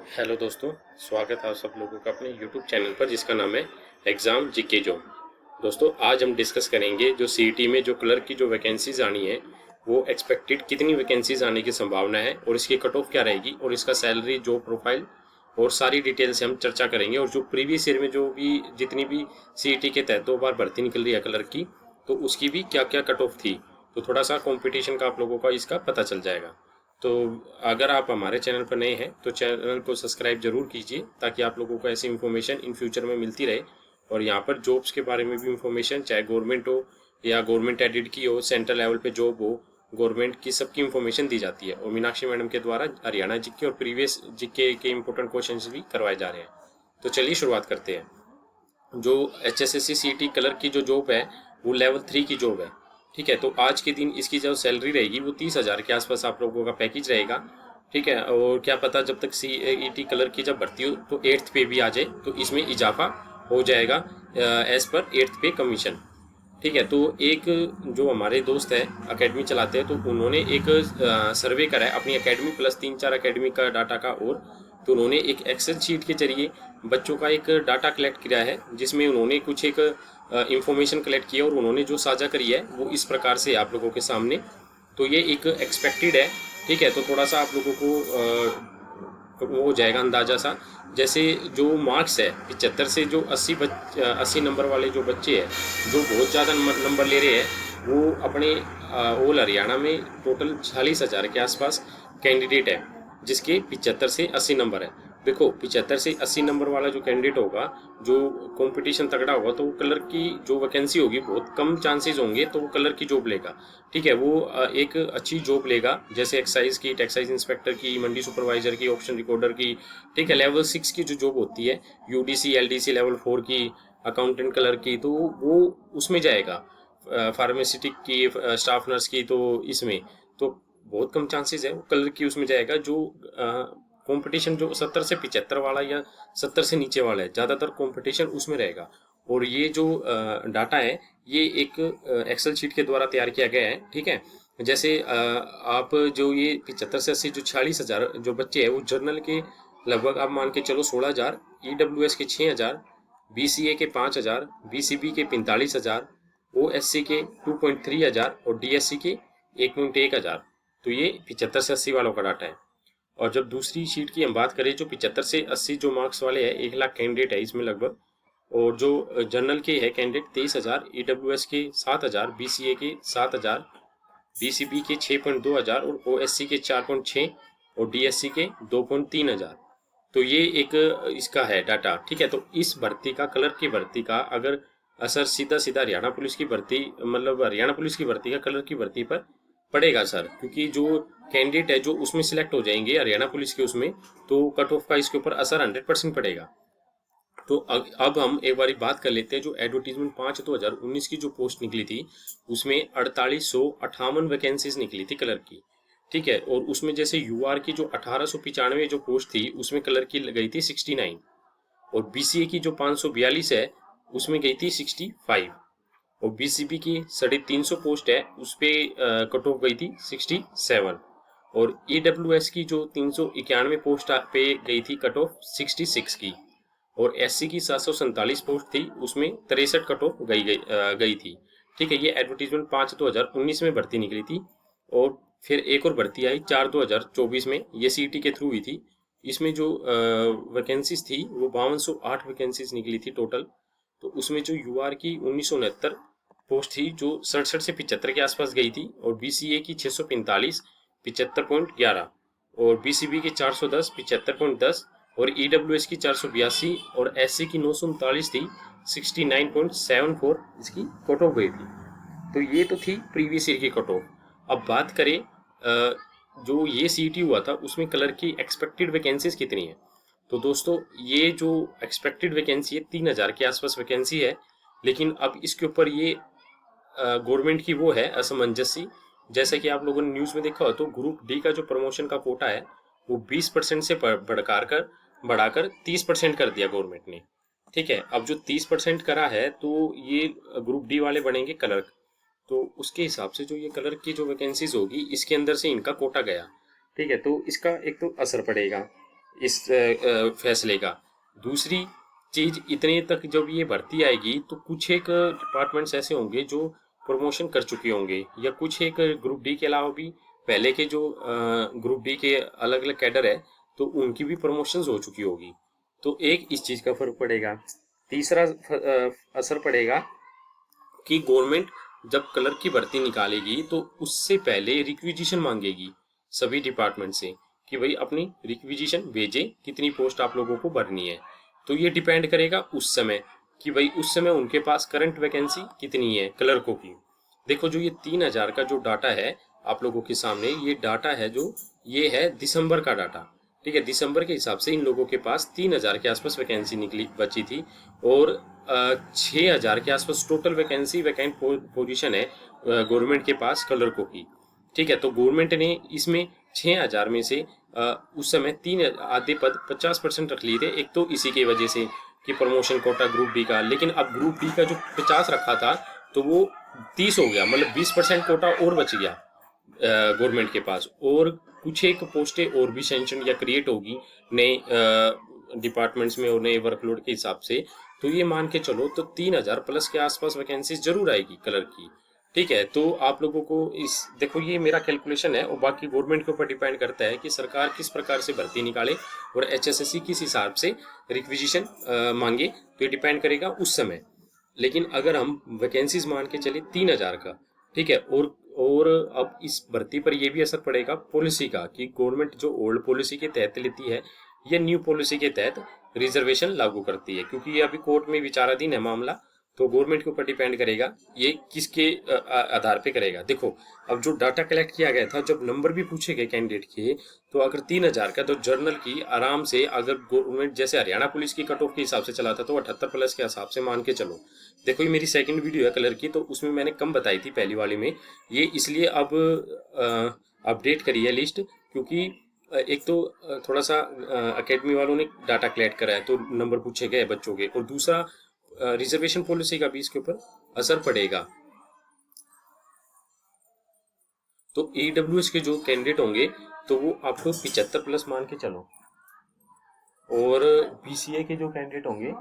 Hello दोस्तों, स्वागत है आप सब लोगों का अपने YouTube चैनल पर जिसका नाम है एग्ज़ाम जीके जॉब। दोस्तों आज हम डिस्कस करेंगे जो सीईटी में जो क्लर्क की जो वैकेंसीज़ आनी है वो एक्सपेक्टेड कितनी वैकेंसीज़ आने की संभावना है और इसकी कट ऑफ क्या रहेगी और इसका सैलरी जॉब प्रोफाइल और सारी डिटेल से हम चर्चा करेंगे। और जो प्रीवियस ईयर में जो भी जितनी भी सीईटी के तहत 2 बार भर्ती निकल रही है क्लर्क की, तो उसकी भी क्या क्या कट ऑफ थी, तो थोड़ा सा कॉम्पिटिशन का आप लोगों का इसका पता चल जाएगा। तो अगर आप हमारे चैनल पर नए हैं तो चैनल को सब्सक्राइब जरूर कीजिए ताकि आप लोगों को ऐसी इन्फॉर्मेशन इन फ्यूचर में मिलती रहे। और यहाँ पर जॉब्स के बारे में भी इंफॉर्मेशन, चाहे गवर्नमेंट हो या गवर्नमेंट एडेड की हो, सेंट्रल लेवल पे जॉब हो, गवर्नमेंट की सबकी इन्फॉर्मेशन दी जाती है। और मीनाक्षी मैडम के द्वारा हरियाणा जीके और प्रीवियस जीके के इंपॉर्टेंट क्वेश्चन भी करवाए जा रहे हैं। तो चलिए शुरुआत करते हैं। जो HSSC CET क्लर्क की जो जॉब है वो लेवल 3 की जॉब है। ठीक है, तो आज के दिन इसकी जो सैलरी रहेगी वो 30,000 के आसपास आप लोगों का पैकेज रहेगा। ठीक है, और क्या पता जब तक CET क्लर्क की जब भर्ती हो तो 8th पे भी आ जाए तो इसमें इजाफा हो जाएगा एज पर 8th पे कमीशन। ठीक है, तो एक जो हमारे दोस्त है अकेडमी चलाते हैं तो उन्होंने एक सर्वे करा है अपनी अकेडमी प्लस 3-4 अकेडमी का डाटा का। और तो उन्होंने एक एक्सेल शीट के जरिए बच्चों का एक डाटा कलेक्ट किया है जिसमें उन्होंने कुछ एक इंफॉर्मेशन कलेक्ट की है और उन्होंने जो साझा करी है वो इस प्रकार से आप लोगों के सामने। तो ये एक एक्सपेक्टेड है। ठीक है, तो थोड़ा सा आप लोगों को वो हो जाएगा अंदाजा सा। जैसे जो मार्क्स है 75 से जो 80 नंबर वाले जो बच्चे हैं जो बहुत ज़्यादा नंबर ले रहे हैं वो अपने ऑल हरियाणा में टोटल 40,000 के आसपास कैंडिडेट है जिसके 75 से 80 नंबर है। देखो 75 से 80 नंबर वाला जो कैंडिडेट होगा, जो कंपटीशन तगड़ा होगा, तो वो कलर की जो वैकेंसी होगी बहुत कम चांसेस होंगे तो वो कलर की जॉब लेगा। ठीक है, वो एक अच्छी जॉब लेगा जैसे एक्साइज की, एक्साइज इंस्पेक्टर की, मंडी सुपरवाइजर की, ऑप्शन रिकॉर्डर की। ठीक है, लेवल 6 की जो जॉब होती है, UDC LDC लेवल 4 की, अकाउंटेंट कलर की, तो वो उसमें जाएगा। फार्मास्यूटिक की, स्टाफ नर्स की, तो इसमें तो बहुत कम चांसेस है वो कलर की उसमें जाएगा। जो कंपटीशन जो 70 से 75 वाला या 70 से नीचे वाला है, ज़्यादातर कंपटीशन उसमें रहेगा। और ये जो डाटा है ये एक एक्सेल शीट के द्वारा तैयार किया गया है। ठीक है, जैसे आप जो ये 75 से 80 जो 46,000 जो बच्चे हैं वो जर्नल के लगभग आप मान के चलो 16,000, EWS के 6,000, BCA के 5,000, BCB के 45,000, OSC के 2.3 हजार और DSC के 1.1 हजार। तो ये 75 से 80 वालों का डाटा है। और जब दूसरी शीट की हम बात करें जो 75 से 80 जो मार्क्स वाले हैं, 1 लाख कैंडिडेट है इसमें लगभग। और जो जनरल के है कैंडिडेट 23,000, EWS के 7,000, BCA के 7,000, BCB के 6.2 हजार और OSC के 4.6 और DSC के 2.3 हजार। तो ये एक इसका है डाटा। ठीक है, तो इस भर्ती का, कलर की भर्ती का अगर असर सीधा सीधा हरियाणा पुलिस की भर्ती, मतलब हरियाणा पुलिस की भर्ती का कलर की भर्ती पर पड़ेगा सर, क्योंकि जो कैंडिडेट है जो उसमें सिलेक्ट हो जाएंगे हरियाणा पुलिस के उसमें, तो कट ऑफ का इसके ऊपर असर 100% पड़ेगा। तो अब हम एक बारी बात कर लेते हैं जो एडवर्टीजमेंट 5/2019 की जो पोस्ट निकली थी उसमें 4858 वैकेंसीज निकली थी कलर की। ठीक है, और उसमें जैसे UR की जो 1895 जो पोस्ट थी उसमें कलर की गई थी 69 और BCA की जो 542 है उसमें गई थी 65 और BCB की 350 पोस्ट है उस पर कट ऑफ गई थी 67 और EWS की जो 391 पोस्ट पे गई थी कट ऑफ 66 की और SC की 747 पोस्ट थी उसमें 63 कट ऑफ गई थी। ठीक है, ये एडवर्टीजमेंट 5/2019 में भर्ती निकली थी। और फिर एक और भर्ती आई 4/2024 में, ये CET के थ्रू हुई थी। इसमें जो वैकेंसीज थी वो 5208 वैकेंसीज निकली थी टोटल। तो उसमें जो UR की 1969 पोस्ट थी जो 67 से 75 के आसपास गई थी और BCA की 645 75.11 और BCB की 410 75.10 और EWS की 482 और SC की 939 थी 69.74 इसकी कट ऑफ गई थी। तो ये तो थी प्रीवियस ईयर की कट ऑफ। अब बात करें जो ये CET हुआ था उसमें कलर की एक्सपेक्टेड वैकेंसीज कितनी है। तो दोस्तों ये जो एक्सपेक्टेड वैकेंसी है 3,000 के आसपास वैकेंसी है, लेकिन अब इसके ऊपर ये गवर्नमेंट की वो है असमंजसी। जैसे कि आप लोगों ने न्यूज़ में देखा हो तो ग्रुप D का जो प्रमोशन का कोटा है वो 20% से बढ़ाकर 30% कर दिया गवर्नमेंट ने। ठीक है, अब जो 30% करा है तो ये ग्रुप D वाले बनेंगे क्लर्क। तो उसके हिसाब से जो ये क्लर्क की जो वैकेंसीज होगी इसके अंदर से इनका कोटा गया। ठीक है, तो इसका एक तो असर पड़ेगा। इस फैसले का। दूसरी चीज, इतने तक जब ये भर्ती आएगी तो कुछ एक डिपार्टमेंट्स ऐसे होंगे जो प्रमोशन कर चुके होंगे, या कुछ एक ग्रुप डी के अलावा भी पहले के जो ग्रुप डी के अलग अलग कैडर है तो उनकी भी प्रमोशंस हो चुकी होगी। तो एक इस चीज का फर्क पड़ेगा। तीसरा असर पड़ेगा कि गवर्नमेंट जब क्लर्क की भर्ती निकालेगी तो उससे पहले रिक्विजिशन मांगेगी सभी डिपार्टमेंट से कि भाई अपनी रिक्विजिशन भेजे, कितनी पोस्ट आप लोगों को भरनी है। तो ये डिपेंड करेगा उस समय कि भाई उस समय उनके पास करंट वैकेंसी कितनी है क्लर्कों की। देखो जो ये 3000 का जो डाटा है आप लोगों के सामने, ये डाटा है जो ये है दिसंबर का डाटा। ठीक है, दिसंबर के हिसाब से इन लोगों के पास 3000 के आसपास वैकेंसी निकली बची थी, और 6000 के आसपास टोटल वैकेंसी वैकेंट पोजीशन है गवर्नमेंट के पास क्लर्कों की। ठीक है, तो गवर्नमेंट ने इसमें 6000 में से उस समय 3 आधे पद 50% रख लिए थे। एक तो इसी की वजह से कि प्रमोशन कोटा ग्रुप डी का, लेकिन अब ग्रुप डी का जो 50 रखा था तो वो 30 हो गया, मतलब 20% कोटा और बच गया गवर्नमेंट के पास। और कुछ एक पोस्टें और भी सेंक्शन या क्रिएट होगी नए डिपार्टमेंट्स में और नए वर्कलोड के हिसाब से। तो ये मान के चलो तो 3000 प्लस के आसपास वैकेंसीज जरूर आएगी क्लर्क की। ठीक है, तो आप लोगों को इस देखो ये मेरा कैलकुलेशन है, और बाकी गवर्नमेंट के ऊपर डिपेंड करता है कि सरकार किस प्रकार से भर्ती निकाले और एचएसएससी किस हिसाब से रिक्विजिशन मांगे, तो ये डिपेंड करेगा उस समय। लेकिन अगर हम वैकेंसीज मान के चले 3000 का, ठीक है, और अब इस भर्ती पर यह भी असर पड़ेगा पॉलिसी का कि गवर्नमेंट जो ओल्ड पॉलिसी के तहत लेती है या न्यू पॉलिसी के तहत रिजर्वेशन लागू करती है, क्योंकि ये अभी कोर्ट में विचाराधीन है मामला। तो गवर्नमेंट के ऊपर डिपेंड करेगा ये किसके आधार पे करेगा। देखो अब जो डाटा कलेक्ट किया गया था, जब नंबर भी पूछे गए कैंडिडेट के, तो अगर 3000 का तो जर्नल की आराम से, अगर गवर्नमेंट जैसे हरियाणा पुलिस की कट ऑफ के हिसाब से चला था तो 78 प्लस के हिसाब से मान के चलो। देखो ये मेरी सेकंड वीडियो है कलर की, तो उसमें मैंने कम बताई थी पहली वाली में, ये इसलिए अब अपडेट करी है लिस्ट, क्योंकि एक तो थोड़ा सा अकेडमी वालों ने डाटा कलेक्ट करा है तो नंबर पूछे गए बच्चों के, और दूसरा रिजर्वेशन पॉलिसी का भी इसके ऊपर असर पड़ेगा। तो ईडब्ल्यूएस के जो कैंडिडेट होंगे तो वो आपको 75 प्लस मान के चलो, और बीसीए के जो कैंडिडेट होंगे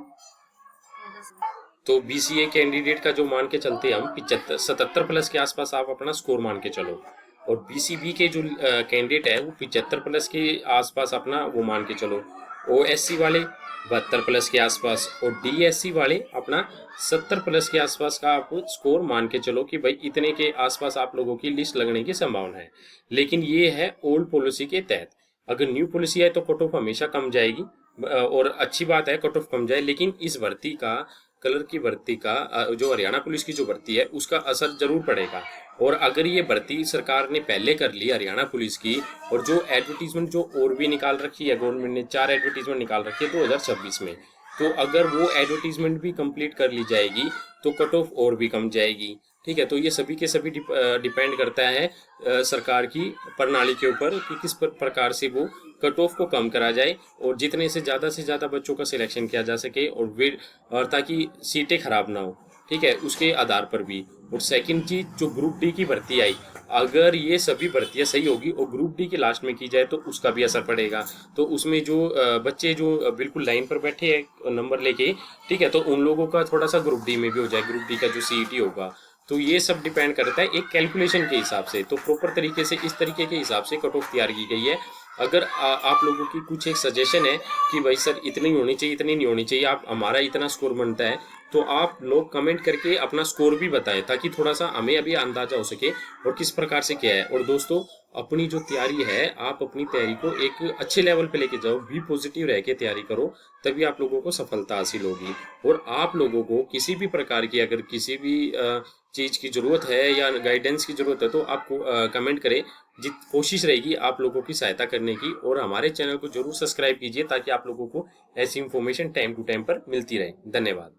तो बीसीए कैंडिडेट का जो मान के चलते हम 77 प्लस के आसपास आप अपना स्कोर मान के चलो, और बीसीबी के जो कैंडिडेट है वो 75 प्लस के आसपास अपना वो मान के चलो, ओएससी वाले 72 प्लस के आसपास, और डीएससी वाले अपना 70 प्लस के आसपास का आप स्कोर मान के चलो कि भाई इतने के आसपास आप लोगों की लिस्ट लगने की संभावना है। लेकिन ये है ओल्ड पॉलिसी के तहत। अगर न्यू पॉलिसी है तो कट ऑफ हमेशा कम जाएगी, और अच्छी बात है कट ऑफ कम जाए, लेकिन इस भर्ती का कलर की भर्ती का जो हरियाणा पुलिस की जो भर्ती है उसका असर जरूर पड़ेगा। और अगर ये भर्ती सरकार ने पहले कर ली हरियाणा पुलिस की, और जो एडवर्टीजमेंट जो और भी निकाल रखी है गवर्नमेंट ने, 4 एडवर्टीजमेंट निकाल रखी है 2026 में, तो अगर वो एडवर्टीजमेंट भी कंप्लीट कर ली जाएगी तो कट ऑफ और भी कम जाएगी। ठीक है, तो ये सभी के सभी डिपेंड करता है सरकार की प्रणाली के ऊपर कि किस प्रकार से वो कट ऑफ को कम करा जाए और जितने से ज़्यादा बच्चों का सिलेक्शन किया जा सके, और ताकि सीटें खराब ना हो। ठीक है, उसके आधार पर भी। और सेकंड चीज जो ग्रुप डी की भर्ती आई, अगर ये सभी भर्तियां सही होगी और ग्रुप डी के लास्ट में की जाए तो उसका भी असर पड़ेगा। तो उसमें जो बच्चे जो बिल्कुल लाइन पर बैठे हैं नंबर लेके, ठीक है, तो उन लोगों का थोड़ा सा ग्रुप डी में भी हो जाए, ग्रुप डी का जो सीईटी होगा। तो ये सब डिपेंड करता है एक कैलकुलेशन के हिसाब से। तो प्रॉपर तरीके से इस तरीके के हिसाब से कट ऑफ तैयार की गई है। अगर आप लोगों की कुछ एक सजेशन है कि भाई सर इतनी होनी चाहिए, इतनी नहीं होनी चाहिए, आप हमारा इतना स्कोर बनता है, तो आप लोग कमेंट करके अपना स्कोर भी बताएं ताकि थोड़ा सा हमें अभी अंदाजा हो सके और किस प्रकार से क्या है। और दोस्तों अपनी जो तैयारी है, आप अपनी तैयारी को एक अच्छे लेवल पे लेके जाओ, भी पॉजिटिव रह के तैयारी करो, तभी आप लोगों को सफलता हासिल होगी। और आप लोगों को किसी भी प्रकार की अगर किसी भी चीज़ की ज़रूरत है या गाइडेंस की ज़रूरत है तो आप कमेंट करें। कोशिश रहेगी आप लोगों की सहायता करने की। और हमारे चैनल को जरूर सब्सक्राइब कीजिए ताकि आप लोगों को ऐसी इंफॉर्मेशन टाइम टू टाइम पर मिलती रहे। धन्यवाद।